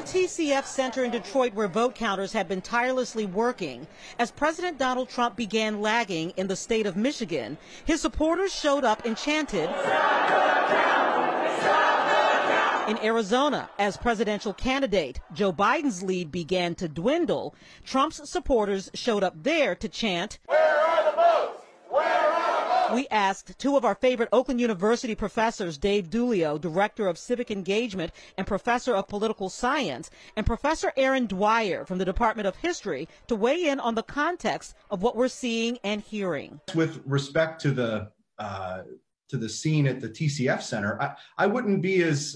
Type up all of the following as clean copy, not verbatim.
TCF Center in Detroit, where vote counters have been tirelessly working, as President Donald Trump began lagging in the state of Michigan, his supporters showed up and chanted, in Arizona, as presidential candidate Joe Biden's lead began to dwindle, Trump's supporters showed up there to chant, "Where are the votes? Where are the votes?" We asked two of our favorite Oakland University professors, Dave Dulio, Director of Civic Engagement and Professor of Political Science, and Professor Aaron Dwyer from the Department of History, to weigh in on the context of what we're seeing and hearing. With respect to the scene at the TCF Center, I wouldn't be as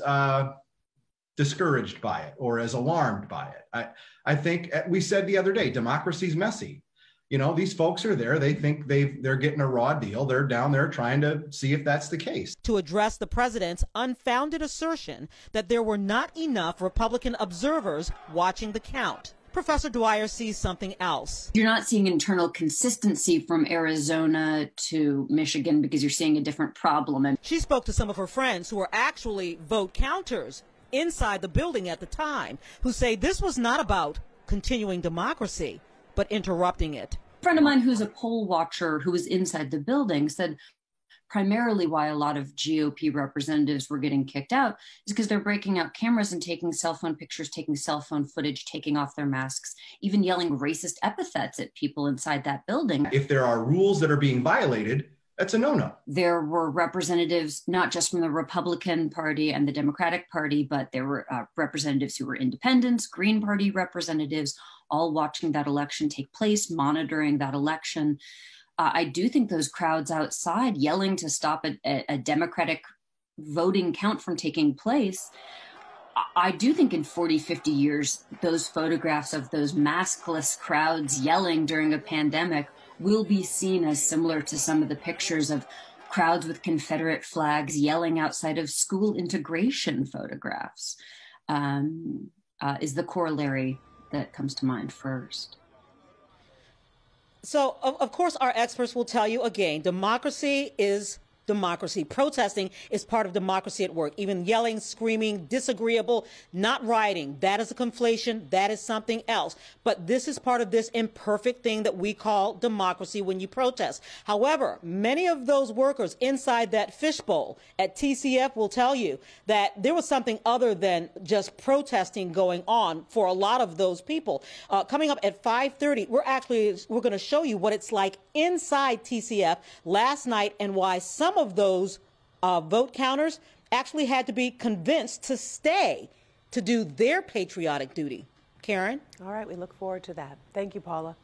discouraged by it or as alarmed by it. I think we said the other day, democracy's messy. You know, these folks are there. They think they're getting a raw deal. They're down there trying to see if that's the case. To address the president's unfounded assertion that there were not enough Republican observers watching the count, Professor Dwyer sees something else. You're not seeing internal consistency from Arizona to Michigan because you're seeing a different problem. And she spoke to some of her friends who were actually vote counters inside the building at the time, who say this was not about continuing democracy, but interrupting it. A friend of mine who's a poll watcher who was inside the building said primarily why a lot of GOP representatives were getting kicked out is because they're breaking out cameras and taking cell phone pictures, taking cell phone footage, taking off their masks, even yelling racist epithets at people inside that building. If there are rules that are being violated, that's a no-no. There were representatives, not just from the Republican Party and the Democratic Party, but there were representatives who were independents, Green Party representatives, all watching that election take place, monitoring that election. I do think those crowds outside yelling to stop a Democratic voting count from taking place, I do think in 40, 50 years, those photographs of those maskless crowds yelling during a pandemic will be seen as similar to some of the pictures of crowds with Confederate flags yelling outside of school integration photographs, is the corollary that comes to mind first. So, of course, our experts will tell you again, democracy is democracy. Protesting is part of democracy at work. Even yelling, screaming, disagreeable, not rioting. That is a conflation. That is something else. But this is part of this imperfect thing that we call democracy when you protest. However, many of those workers inside that fishbowl at TCF will tell you that there was something other than just protesting going on for a lot of those people. Coming up at 5:30, we're going to show you what it's like inside TCF last night and why some of those vote counters actually had to be convinced to stay to do their patriotic duty. Karen? All right, we look forward to that. Thank you, Paula.